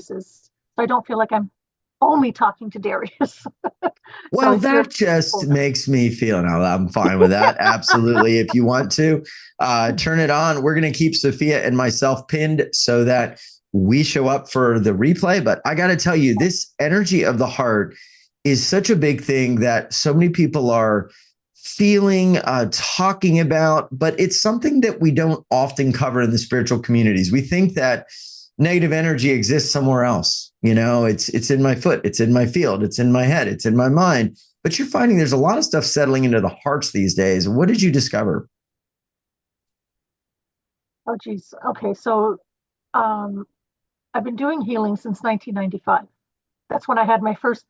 voices. So I don't feel like I'm only talking to Darius. So Well, it's really that just cool. makes me feel now. I'm fine with that. Absolutely. If you want to turn it on, we're going to keep Sophia and myself pinned so that we show up for the replay. But I got to tell you, this energy of the heart is such a big thing that so many people are feeling, talking about, but it's something that we don't often cover in the spiritual communities. We think that negative energy exists somewhere else. You know, it's in my foot, it's in my field, it's in my head, it's in my mind. But you're finding there's a lot of stuff settling into the hearts these days. What did you discover? Oh, geez. Okay. So um, I've been doing healing since 1995. That's when I had my first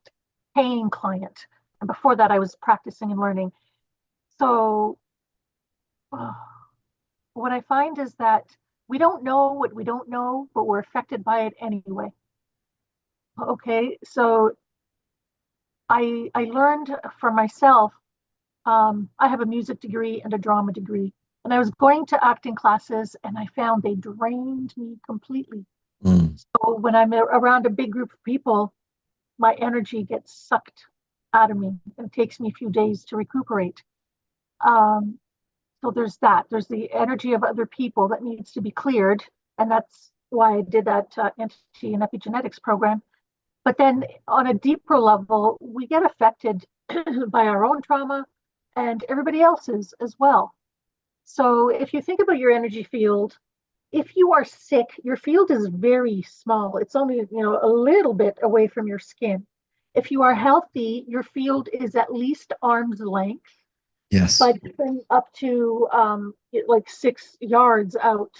paying client. And before that, I was practicing and learning. So uh, what I find is that we don't know what we don't know, but we're affected by it anyway. Okay. So I learned for myself. I have a music degree and a drama degree. And I was going to acting classes and I found they drained me completely. Mm. So when I'm around a big group of people, my energy gets sucked out of me and it takes me a few days to recuperate. Um, so there's that. There's the energy of other people that needs to be cleared. And that's why I did that anti and epigenetics program. But then on a deeper level, we get affected by our own trauma and everybody else's as well. So if you think about your energy field, if you are sick, your field is very small. It's only, a little bit away from your skin. If you are healthy, your field is at least arm's length, Yes. but even up to like 6 yards out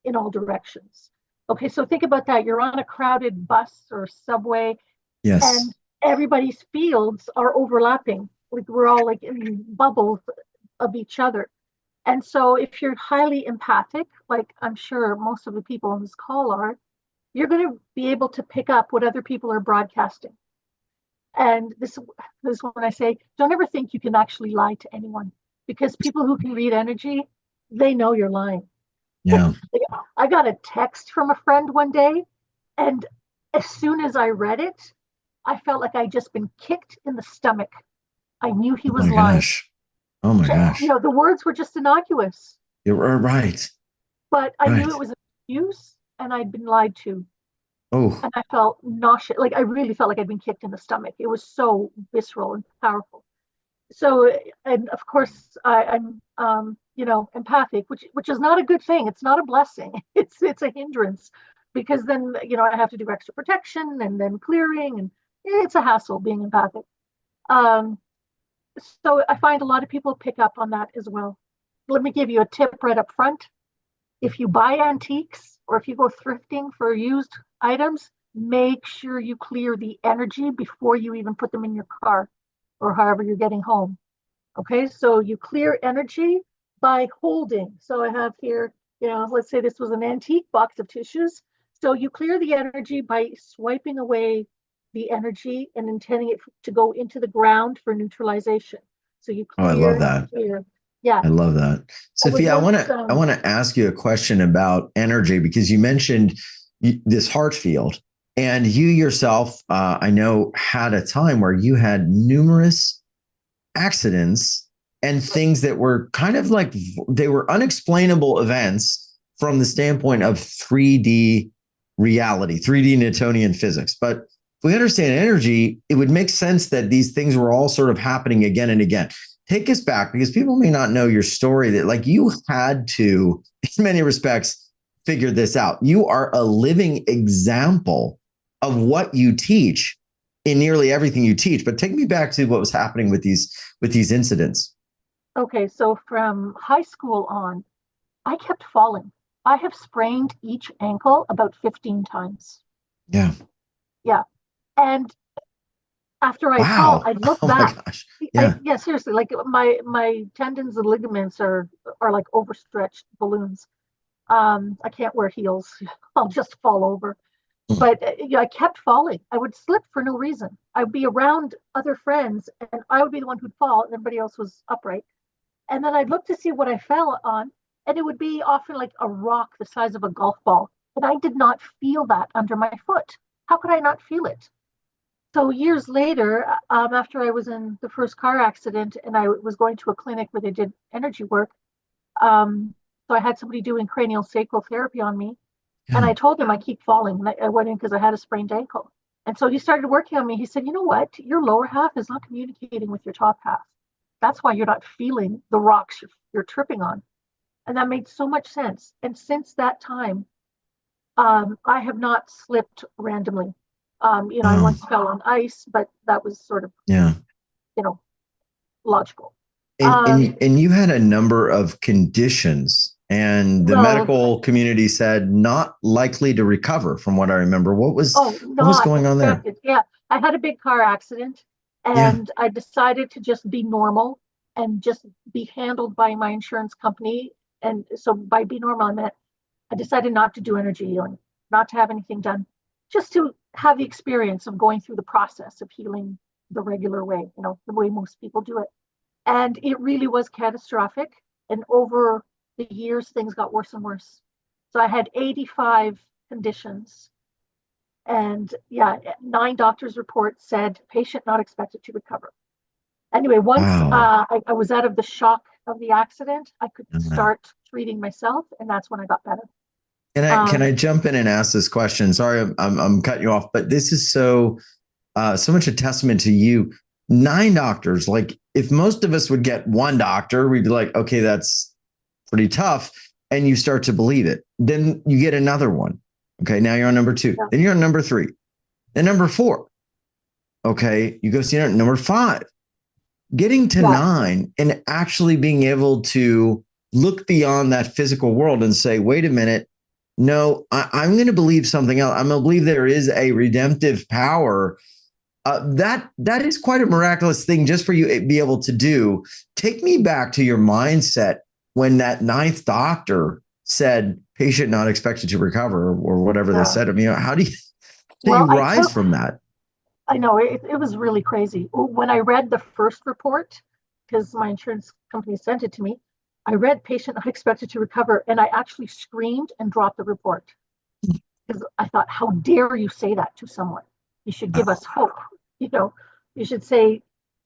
in all directions. Okay, so think about that. You're on a crowded bus or subway, Yes. and everybody's fields are overlapping. Like we're all like in bubbles of each other. And so if you're highly empathic, like I'm sure most of the people on this call are, you're going to be able to pick up what other people are broadcasting. And this is when I say, don't ever think you can actually lie to anyone because people who can read energy, they know you're lying. Yeah. Like, I got a text from a friend one day, and as soon as I read it, I felt like I'd just been kicked in the stomach. I knew he Oh was my lying. gosh. Oh my gosh. The words were just innocuous, You're right. but I knew it Right. was an excuse and I'd been lied to. Oh, And I felt nauseous. Like I really felt like I'd been kicked in the stomach. It was so visceral and powerful. So, and of course, I'm, empathic, which is not a good thing. It's not a blessing. It's a hindrance because then, I have to do extra protection and then clearing, and it's a hassle being empathic. Um, so I find a lot of people pick up on that as well. Let me give you a tip right up front. If you buy antiques or if you go thrifting for used items, make sure you clear the energy before you even put them in your car or however you're getting home. Okay, so you clear energy by holding. So I have here, let's say this was an antique box of tissues. So you clear the energy by swiping away the energy and intending it to go into the ground for neutralization. So you oh, I love clear, that. clear. Yeah, I love that. I was Sophia, once, I want to ask you a question about energy because you mentioned this heart field and you yourself, I know, had a time where you had numerous accidents and things that were kind of like they were unexplainable events from the standpoint of 3D reality, 3D Newtonian physics. But if we understand energy, it would make sense that these things were all sort of happening again and again. Take us back because people may not know your story that like you had to, in many respects, figure this out. You are a living example of what you teach in nearly everything you teach. But take me back to what was happening with these incidents. okay, so from high school on, I kept falling. I have sprained each ankle about 15 times. Yeah. Yeah. And after I'd fall, Wow. I'd look Oh my back. gosh. Yeah. Yeah, seriously, like my tendons and ligaments are like overstretched balloons. I can't wear heels. I'll just fall over. But I kept falling. I would slip for no reason. I'd be around other friends, and I would be the one who'd fall, and everybody else was upright. And then I'd look to see what I fell on, and it would be often like a rock the size of a golf ball. And I did not feel that under my foot. How could I not feel it? So years later, after I was in the first car accident and I was going to a clinic where they did energy work, so I had somebody doing cranial sacral therapy on me. And Yeah. I told him I keep falling. And I went in because I had a sprained ankle. And so he started working on me. He said, you know what? Your lower half is not communicating with your top half. That's why you're not feeling the rocks you're tripping on. And that made so much sense. And since that time, I have not slipped randomly. I Oh, once fell on ice, but that was sort of, yeah. you know, logical. And, Um, and and you had a number of conditions, and the well, medical community said not likely to recover. From what I remember, oh, what was not going on there? expected. Yeah, I had a big car accident, Yeah. and I decided to just be normal and just be handled by my insurance company. And so by be normal, I meant I decided not to do energy healing, not to have anything done, just to have the experience of going through the process of healing the regular way, the way most people do it. And it really was catastrophic. And over the years, things got worse and worse. So I had 85 conditions. And yeah, 9 doctors' reports said patient not expected to recover. Anyway, once Wow. I was out of the shock of the accident, I could Uh, start treating myself, and that's when I got better. can I Um, jump in and ask this question? Sorry, I'm cutting you off, but this is so much a testament to you. 9 doctors. Like, if most of us would get one doctor, we'd be like, okay, that's pretty tough. And you start to believe it. Then you get another one. Okay, now you're on number 2. yeah, Then you're on number 3. Then number 4. Okay, you go see number 5. Getting to yeah, 9 and actually being able to look beyond that physical world and say, wait a minute, no, I'm going to believe something else. I'm going to believe there is a redemptive power. That is quite a miraculous thing just for you to be able to do. Take me back to your mindset when that ninth doctor said patient not expected to recover, or whatever they yeah. said. I mean, how do you Well, rise from that? I know it was really crazy. When I read the first report, because my insurance company sent it to me, I read patient not expected to recover, and I actually screamed and dropped the report because I thought, how dare you say that to someone? You should give us hope. You know, you should say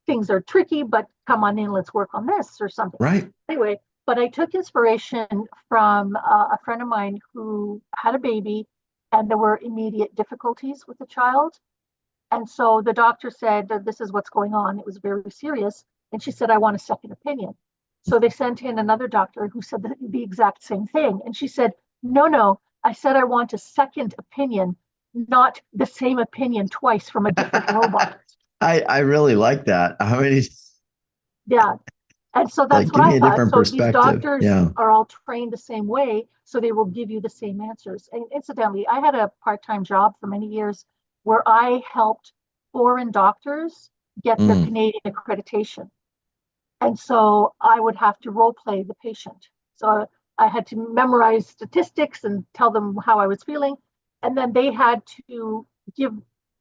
things are tricky, but come on in, let's work on this or something. Right. Anyway, but I took inspiration from a friend of mine who had a baby and there were immediate difficulties with the child. And so the doctor said that this is what's going on. It was very serious. And she said, I want a second opinion. So they sent in another doctor who said the exact same thing. And she said, no, no, I said I want a second opinion, not the same opinion twice from a different robot. I really like that. How many, Yeah. And so like, that's what give I me a thought. different So these perspective. doctors Yeah. are all trained the same way, so they will give you the same answers. And incidentally, I had a part-time job for many years where I helped foreign doctors get their Mm. Canadian accreditation. And so I would have to role play the patient. So I had to memorize statistics and tell them how I was feeling. And then give,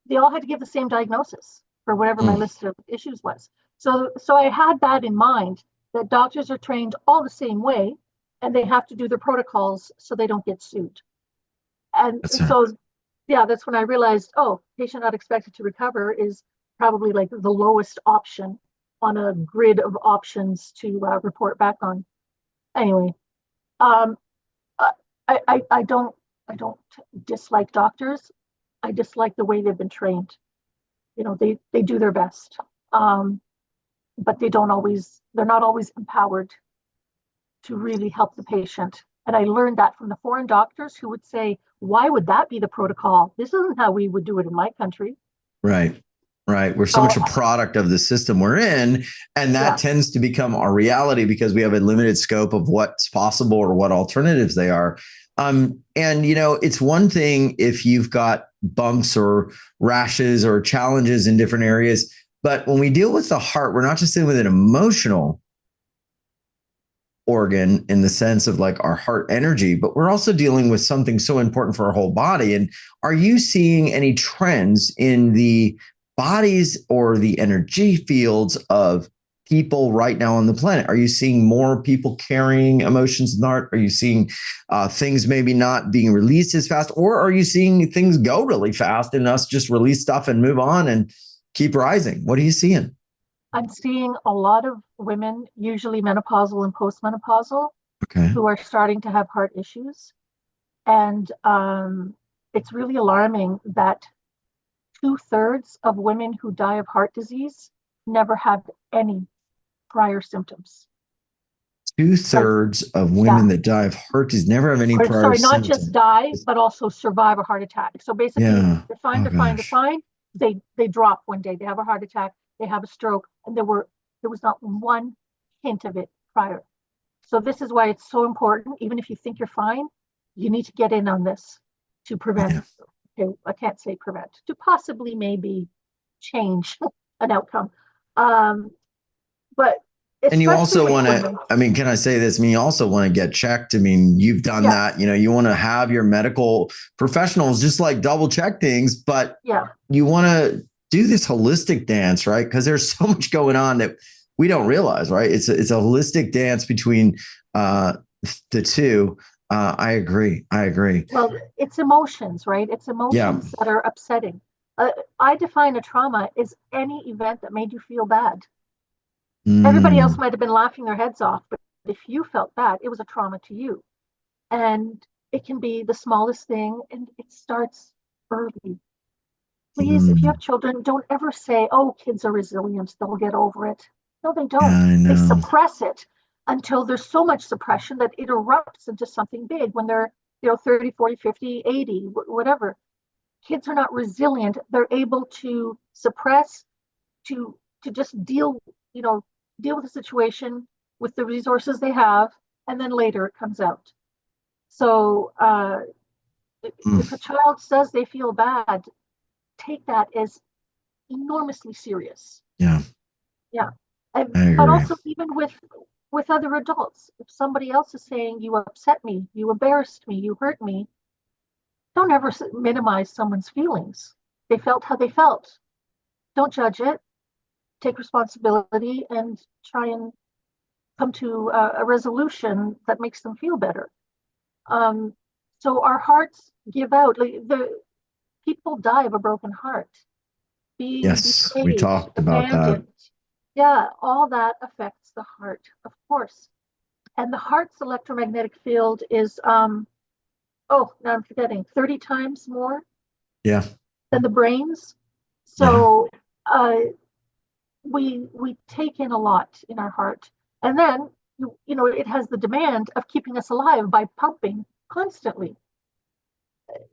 they all had to give the same diagnosis for whatever my Mm. list of issues was. So I had that in mind that doctors are trained all the same way and they have to do their protocols so they don't get sued. And That's right. so, yeah, that's when I realized, oh, patient not expected to recover is probably like the lowest option on a grid of options to report back on. Anyway, um, I don't dislike doctors. I dislike the way they've been trained. They do their best, um, but they're not always empowered to really help the patient. And I learned that from the foreign doctors who would say, why would that be the protocol? This isn't how we would do it in my country. Right. Right. We're so much So, a product of the system we're in. And that yeah, tends to become our reality because we have a limited scope of what's possible or what alternatives they are. And, it's one thing if you've got bumps or rashes or challenges in different areas. But when we deal with the heart, we're not just dealing with an emotional organ in the sense of like our heart energy, but we're also dealing with something so important for our whole body. And are you seeing any trends in the bodies or the energy fields of people right now on the planet? Are you seeing more people carrying emotions in the heart? Are you seeing things maybe not being released as fast? Or are you seeing things go really fast and us just release stuff and move on and keep rising? What are you seeing? I'm seeing a lot of women, usually menopausal and postmenopausal, Okay. who are starting to have heart issues. And it's really alarming that 2/3 of women who die of heart disease never had any prior symptoms. Two Like, thirds of yeah, women that die of heart disease never have any or prior sorry, not just symptoms. die, but also survive a heart attack. So basically, Yeah. they're fine, Oh they're fine, they're gosh. fine. They drop one day, they have a heart attack, they have a stroke, and there was not one hint of it prior. So this is why it's so important. Even if you think you're fine, you need to get in on this to prevent. Yeah. Okay, I can't say prevent, to possibly maybe change an outcome. Um, but And you especially also with want to, women, I mean, can I say this? I mean, you also want to get checked. I mean, you've done yeah, that. You want to have your medical professionals just like double check things, but yeah, you want to do this holistic dance, right? Because there's so much going on that we don't realize, right? It's a holistic dance between uh, the two. I agree. I agree. well, it's emotions, right? It's Yeah. emotions that are upsetting. Uh, I define a trauma as any event that made you feel bad. Everybody else Mm, might have been laughing their heads off, but if you felt bad, it was a trauma to you. And it can be the smallest thing, and it starts early. Please, if you mm. have children, don't ever say, oh, kids are resilient, they'll get over it. No, they Yeah, don't. I They know. suppress it until there's so much suppression that it erupts into something big when they're 30, 40, 50, 80, whatever. Kids are not resilient. They're able to suppress, to just you know, deal with the situation with the resources they have, and then later it comes out. So Mm, if a child says they feel bad, take that as enormously serious. yeah, Yeah. And, I but agree. also even with other adults, if somebody else is saying you upset me, you embarrassed me, you hurt me, don't ever minimize someone's feelings. They felt how they felt. Don't judge it. Take responsibility and try and come to a resolution that makes them feel better. Um, so our hearts give out. Like the people die of a broken heart, being Yes, we betrayed, talked about that. abandoned. Yeah, all that affects the heart, of course. And the heart's electromagnetic field is, oh, now I'm forgetting, 30 times more Yeah, than the brain's. yeah. So we take in a lot in our heart. And then, it has the demand of keeping us alive by pumping constantly.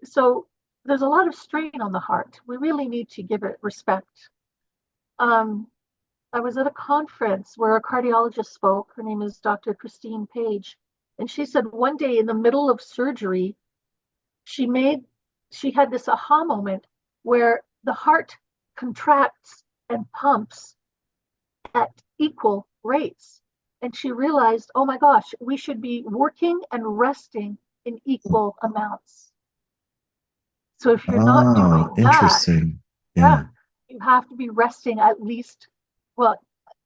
So there's a lot of strain on the heart. We really need to give it respect. Um, I was at a conference where a cardiologist spoke. Her name is Dr. Christine Page. And she said one day in the middle of surgery, she made she had this aha moment where the heart contracts and pumps at equal rates. And she realized, oh my gosh, we should be working and resting in equal amounts. So if you're not Oh, doing that, interesting. yeah, Yeah. you have to be resting at least, well,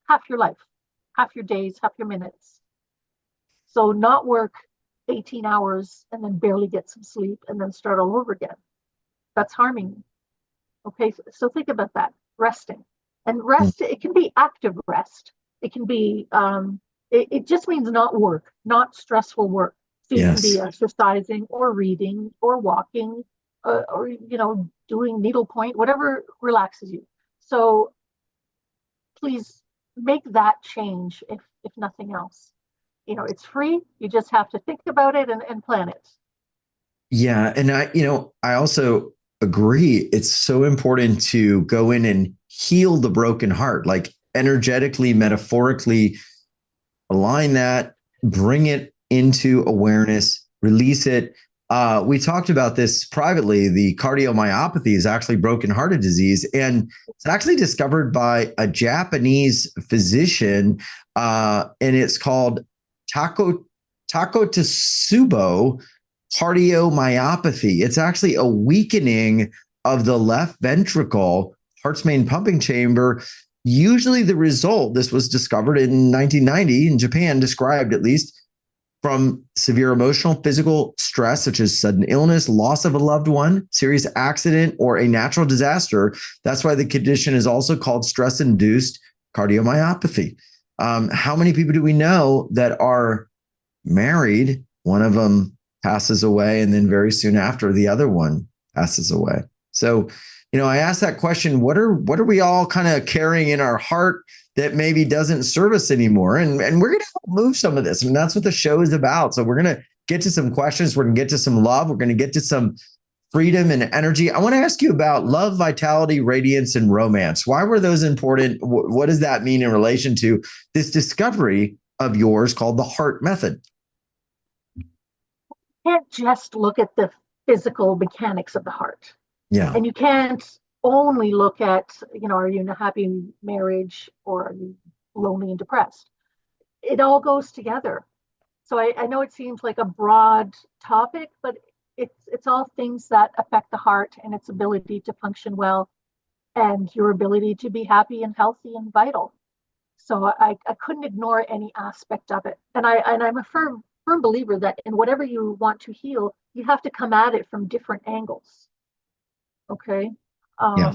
half your life, half your days, half your minutes. So not work 18 hours and then barely get some sleep and then start all over again. That's harming you. Okay, so think about that. Resting. And Mm, rest, it can be active rest. It can be, it just means not work, not stressful work. So you can be yes. exercising or reading or walking or, doing needlepoint, whatever relaxes you. So please make that change if nothing else. It's free. You just have to think about it and plan it. Yeah. And I also agree. It's so important to go in and heal the broken heart, like energetically, metaphorically align that, bring it into awareness, release it. We talked about this privately. The cardiomyopathy is actually broken hearted disease, and it's actually discovered by a Japanese physician, and it's called Takotsubo cardiomyopathy. It's actually a weakening of the left ventricle, heart's main pumping chamber, Usually the result, this was discovered in 1990 in Japan, described at least, from severe emotional, physical stress, such as sudden illness, loss of a loved one, serious accident, or a natural disaster. That's why the condition is also called stress-induced cardiomyopathy. How many people do we know that are married? One of them passes away, and then very soon after, the other one passes away. So, I asked that question: what are we all kind of carrying in our heart that maybe doesn't serve us anymore? And we're going to move some of this. I mean, that's what the show is about. So we're going to get to some questions. We're going to get to some love. We're going to get to some freedom and energy. I want to ask you about love, vitality, radiance, and romance. Why were those important? What does that mean in relation to this discovery of yours called the Heart Method? You can't just look at the physical mechanics of the heart. Yeah. And you can't only look at, are you in a happy marriage or are you lonely and depressed? It all goes together. So I know it seems like a broad topic, but it's all things that affect the heart and its ability to function well and your ability to be happy and healthy and vital. So I couldn't ignore any aspect of it. And I'm a firm believer that in whatever you want to heal, you have to come at it from different angles. Okay. Yeah.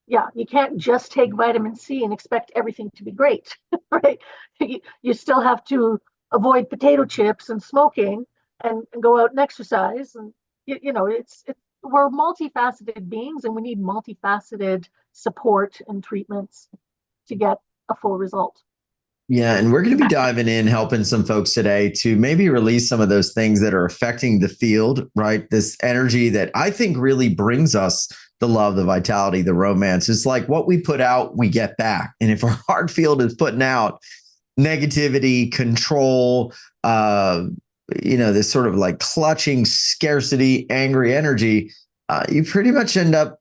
Yeah, you can't just take vitamin C and expect everything to be great, right? You still have to avoid potato chips and smoking and go out and exercise. And, we're multifaceted beings and we need multifaceted support and treatments to get a full result. Yeah, and we're going to be diving in, helping some folks today to maybe release some of those things that are affecting the field, right? This energy that I think really brings us the love, the vitality, the romance. It's like what we put out, we get back. And if our heart field is putting out negativity, control, this sort of like clutching scarcity, angry energy, you pretty much end up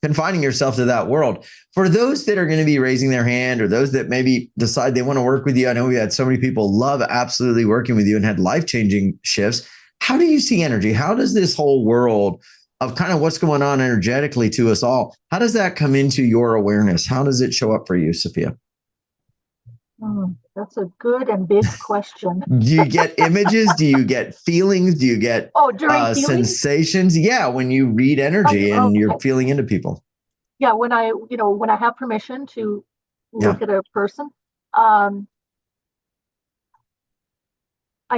confining yourself to that world. For those that are going to be raising their hand or those that maybe decide they want to work with you, I know we had so many people love absolutely working with you and had life-changing shifts. How do you see energy? How does this whole world of kind of what's going on energetically to us all, how does that come into your awareness? How does it show up for you, Sophia? That's a good and big question. Do you get images? Do you get feelings? Do you get during sensations? Yeah, when you read energy and you're feeling into people. Yeah, when I have permission to look at a person, I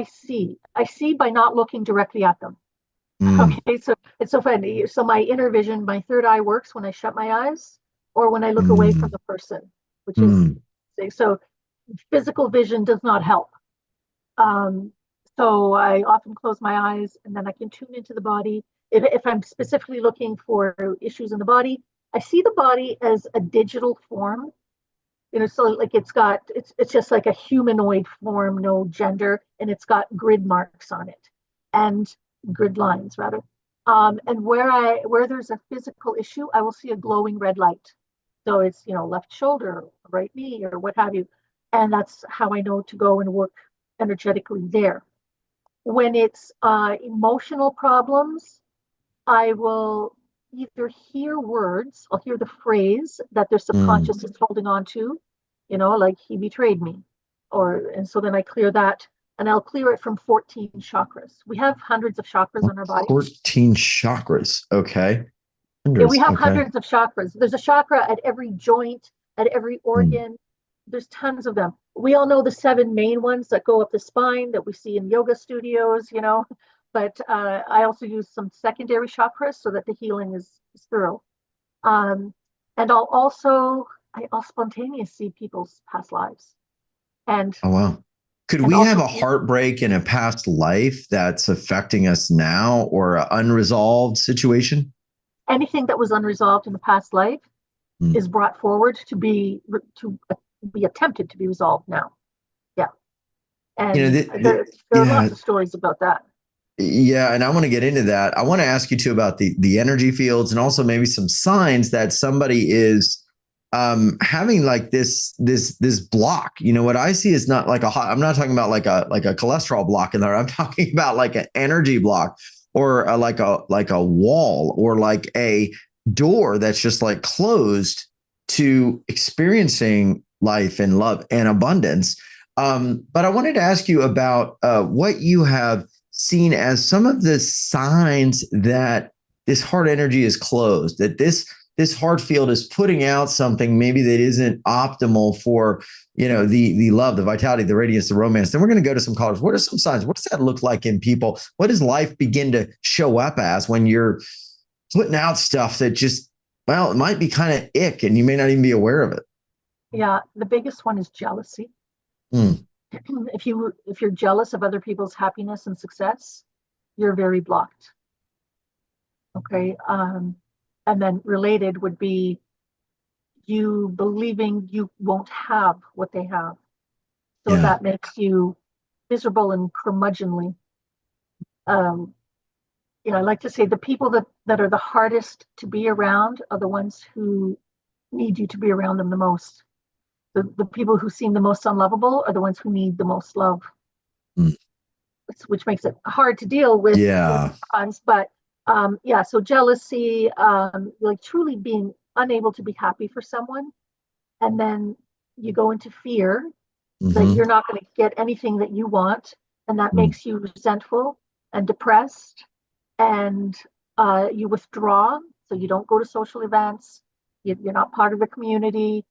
see by not looking directly at them. Okay, so it's so funny. So my inner vision, my third eye works when I shut my eyes or when I look away from the person, which is so. Physical vision does not help. So I often close my eyes and then I can tune into the body. If I'm specifically looking for issues in the body, I see the body as a digital form. So like it's just like a humanoid form, no gender, and it's got grid marks on it and grid lines rather. And where there's a physical issue, I will see a glowing red light. So it's left shoulder, right knee, or what have you. And that's how I know to go and work energetically there. When it's emotional problems, I will either hear words, I'll hear the phrase that their subconscious is holding on to, like he betrayed me. And so then I clear that and I'll clear it from 14 chakras. We have hundreds of chakras on our body. 14 chakras. Okay. Yeah, we have hundreds of chakras. There's a chakra at every joint, at every organ. There's tons of them. We all know the 7 main ones that go up the spine that we see in yoga studios, but I also use some secondary chakras so that the healing is thorough. And I'll spontaneously see people's past lives. And oh, wow. Could we have a heartbreak in a past life that's affecting us now or an unresolved situation? Anything that was unresolved in the past life is brought forward to be attempted to be resolved now. Yeah. And there are lots of stories about that. Yeah, and I want to get into that. I want to ask you too about the energy fields and also maybe some signs that somebody is having like this block. What I see is not like I'm not talking about like a cholesterol block in there. I'm talking about like an energy block or like a wall or like a door that's just like closed to experiencing life and love and abundance. But I wanted to ask you about what you have seen as some of the signs that this heart energy is closed, that this heart field is putting out something maybe that isn't optimal for, the love, the vitality, the radiance, the romance. Then we're going to go to some callers. What are some signs? What does that look like in people? What does life begin to show up as when you're putting out stuff that just, well, it might be kind of ick and you may not even be aware of it? Yeah, the biggest one is jealousy. Mm. If you're jealous of other people's happiness and success, you're very blocked. Okay. And then related would be you believing you won't have what they have. So Yeah. that makes you miserable and curmudgeonly. Um, I like to say the people that are the hardest to be around are the ones who need you to be around them the most. The people who seem the most unlovable are the ones who need the most love, Mm. which makes it hard to deal with Yeah. times. But yeah, so jealousy, like truly being unable to be happy for someone, and then you go into fear that Mm-hmm. you're not going to get anything that you want, and that Mm. makes you resentful and depressed, and you withdraw, so you don't go to social events, you're not part of the community.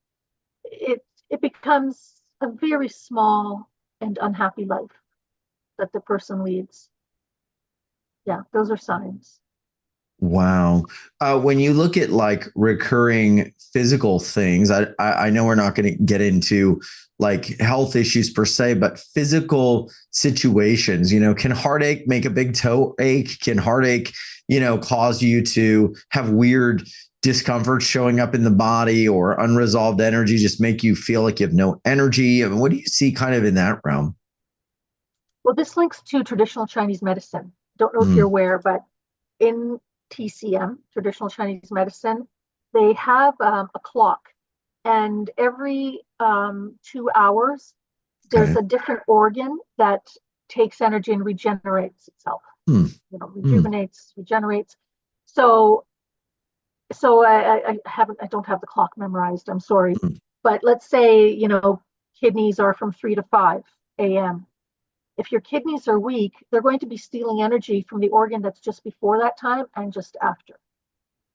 It becomes a very small and unhappy life that the person leads. Yeah, those are signs. Wow. When you look at like recurring physical things, I know we're not going to get into like health issues per se, but physical situations, can heartache make a big toe ache? Can heartache, cause you to have weird discomfort showing up in the body, or unresolved energy just make you feel like you have no energy? I mean, what do you see kind of in that realm? Well, this links to traditional Chinese medicine. Don't know if you're Mm, aware, but in TCM, traditional Chinese medicine, they have a clock, and every 2 hours, there's okay. a different organ that takes energy and regenerates itself. Mm, mm, Rejuvenates, regenerates. So, I don't have the clock memorized. I'm sorry, mm. but let's say kidneys are from 3 to 5 a.m. If your kidneys are weak, they're going to be stealing energy from the organ that's just before that time and just after.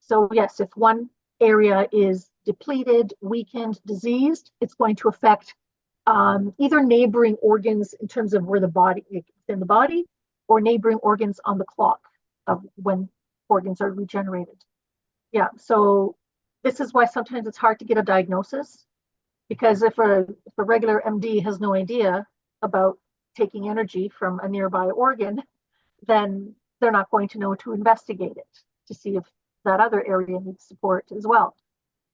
So, yes, if one area is depleted, weakened, diseased, it's going to affect either neighboring organs in terms of where the body, within the body, or neighboring organs on the clock of when organs are regenerated. Yeah, so this is why sometimes it's hard to get a diagnosis, because if a regular MD has no idea about taking energy from a nearby organ, then they're not going to know to investigate it to see if that other area needs support as well.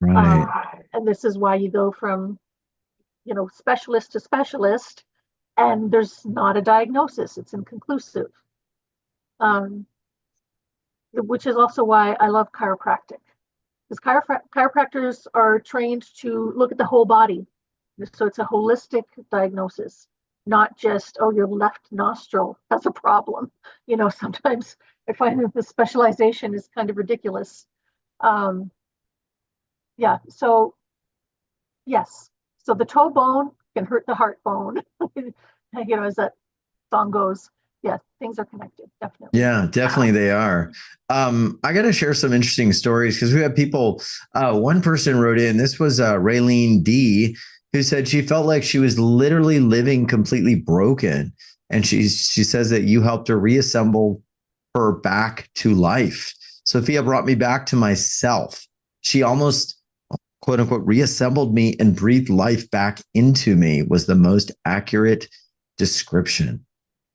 Um, Right. and this is why you go from specialist to specialist, and there's not a diagnosis; it's inconclusive. Um, which is also why I love chiropractic, because chiropractors are trained to look at the whole body. So it's a holistic diagnosis, not just, oh, your left nostril has a problem. Sometimes I find that the specialization is kind of ridiculous. Um, yeah, so yes. So the toe bone can hurt the heart bone, as that song goes. Yeah, things are connected, definitely. Yeah, definitely they are. I got to share some interesting stories because we have people. One person wrote in. This was Raylene D, who said she felt like she was literally living completely broken, and she says that you helped her reassemble her back to life. Sophia brought me back to myself. She almost quote unquote reassembled me and breathed life back into me. Was the most accurate description.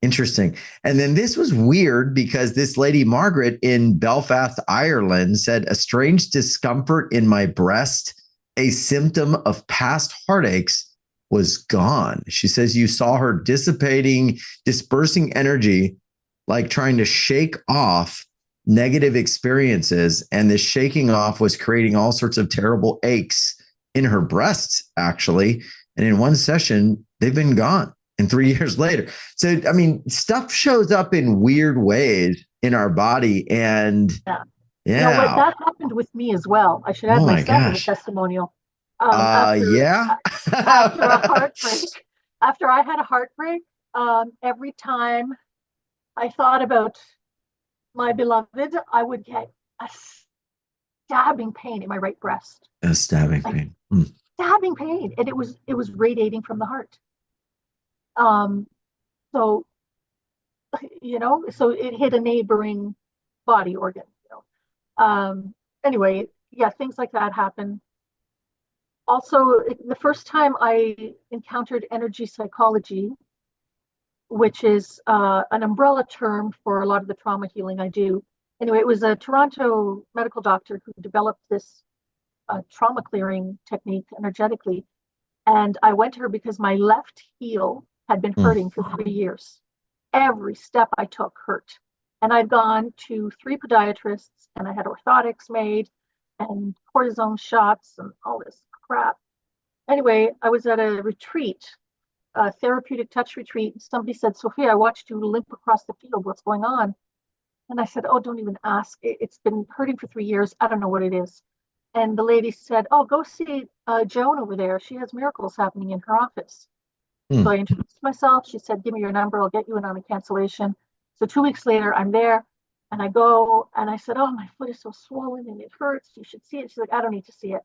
Interesting. And then this was weird because this lady, Margaret, in Belfast, Ireland, said a strange discomfort in my breast, a symptom of past heartaches, was gone. She says you saw her dissipating, dispersing energy, like trying to shake off negative experiences. And this shaking off was creating all sorts of terrible aches in her breasts, actually. And in one session, they've been gone. And 3 years later. So, I mean, stuff shows up in weird ways in our body. And Yeah. What yeah, that happened with me as well. I should add oh my myself as a gosh. testimonial. After Yeah. after a heartbreak, after I had a heartbreak, every time I thought about my beloved, I would get a stabbing pain in my right breast, A stabbing like pain. Hmm. stabbing pain, and it was radiating from the heart. Um, so so it hit a neighboring body organ. Anyway, yeah, things like that happen. Also, the first time I encountered energy psychology, which is an umbrella term for a lot of the trauma healing I do. Anyway, it was a Toronto medical doctor who developed this trauma clearing technique energetically. And I went to her because my left heel had been Hmm. hurting for 3 years. Every step I took hurt. And I'd gone to 3 podiatrists and I had orthotics made and cortisone shots and all this crap. Anyway, I was at a retreat, a therapeutic touch retreat. Somebody said, Sophia, I watched you limp across the field. What's going on? And I said, oh, don't even ask. It's been hurting for 3 years. I don't know what it is. And the lady said, oh, go see Joan over there. She has miracles happening in her office. Hmm. So I introduced myself. She said, give me your number. I'll get you in on a cancellation. So 2 weeks later, I'm there and I go and I said, oh, my foot is so swollen and it hurts. You should see it. She's like, I don't need to see it.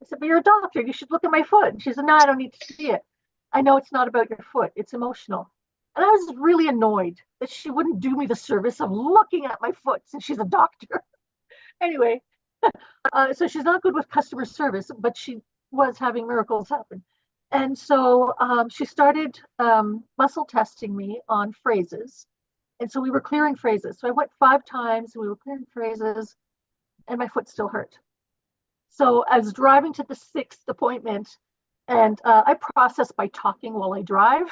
I said, but you're a doctor. You should look at my foot. And she said, no, I don't need to see it. I know it's not about your foot. It's emotional. And I was really annoyed that she wouldn't do me the service of looking at my foot since she's a doctor. Anyway, so she's not good with customer service, but she was having miracles happen. And so she started muscle testing me on phrases. And so we were clearing phrases. So I went 5 times and we were clearing phrases and my foot still hurt. So I was driving to the 6th appointment and I process by talking while I drive.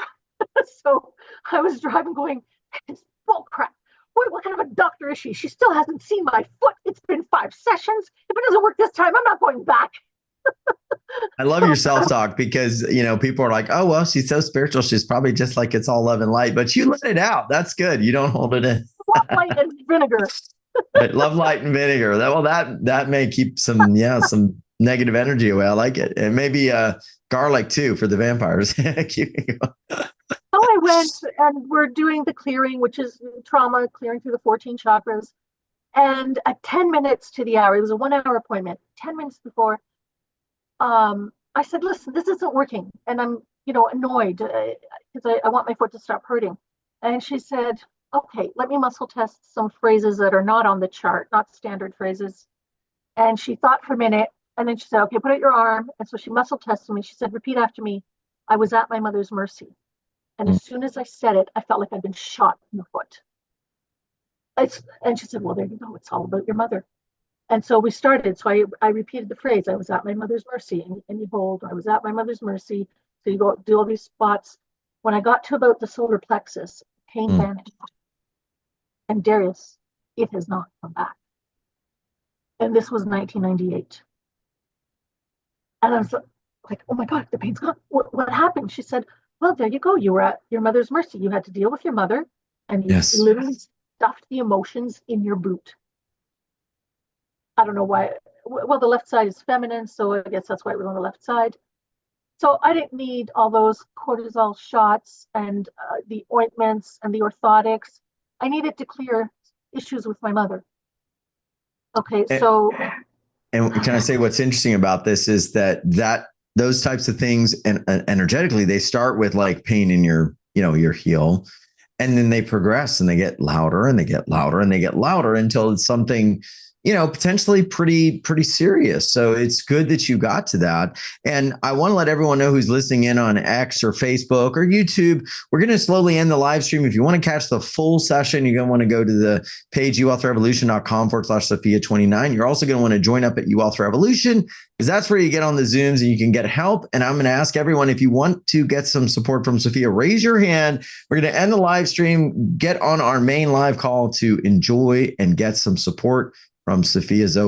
So I was driving going, this bull crap. What kind of a doctor is she? She still hasn't seen my foot. It's been 5 sessions. If it doesn't work this time, I'm not going back. I love your self talk because, people are like, oh, well, she's so spiritual. She's probably just like it's all love and light, but you let it out. That's good. You don't hold it in. Light and vinegar. Love, light, and vinegar. That may keep some negative energy away. I like it. And maybe garlic too for the vampires. So I went and we're doing the clearing, which is trauma, clearing through the 14 chakras. And at 10 minutes to the hour, it was a 1 hour appointment, 10 minutes before, I said, listen, this isn't working. And I'm, annoyed because I want my foot to stop hurting. And she said, okay, let me muscle test some phrases that are not on the chart, not standard phrases. And she thought for a minute and then she said, okay, put out your arm. And so she muscle tested me. She said, repeat after me. I was at my mother's mercy. And as soon as I said it, I felt like I'd been shot in the foot. And she said, well, there you go. It's all about your mother. And so we started. So I repeated the phrase, I was at my mother's mercy. And you hold, I was at my mother's mercy. So you go do all these spots. When I got to about the solar plexus, pain vanished. And Darius, it has not come back. And this was 1998. And I was like, oh my God, the pain's gone. What happened? She said, well, there you go. You were at your mother's mercy. You had to deal with your mother and you Yes. literally stuffed the emotions in your boot. I don't know why. Well, the left side is feminine, so I guess that's why it was on the left side. So I didn't need all those cortisol shots and the ointments and the orthotics. I needed to clear issues with my mother. Okay, so. And can I say what's interesting about this is that those types of things and energetically, they start with like pain in your heel, and then they progress and they get louder and they get louder and they get louder until it's something, potentially pretty serious. So it's good that you got to that. And I want to let everyone know who's listening in on X or Facebook or YouTube, we're going to slowly end the live stream. If you want to catch the full session, you're going to want to go to the page uwealthrevolution.com/Sophia29. You're also going to want to join up at uwealth revolution because that's where you get on the Zooms and you can get help. And I'm going to ask everyone, if you want to get some support from Sophia, raise your hand. We're going to end the live stream, get on our main live call to enjoy and get some support from Sophia Zoe.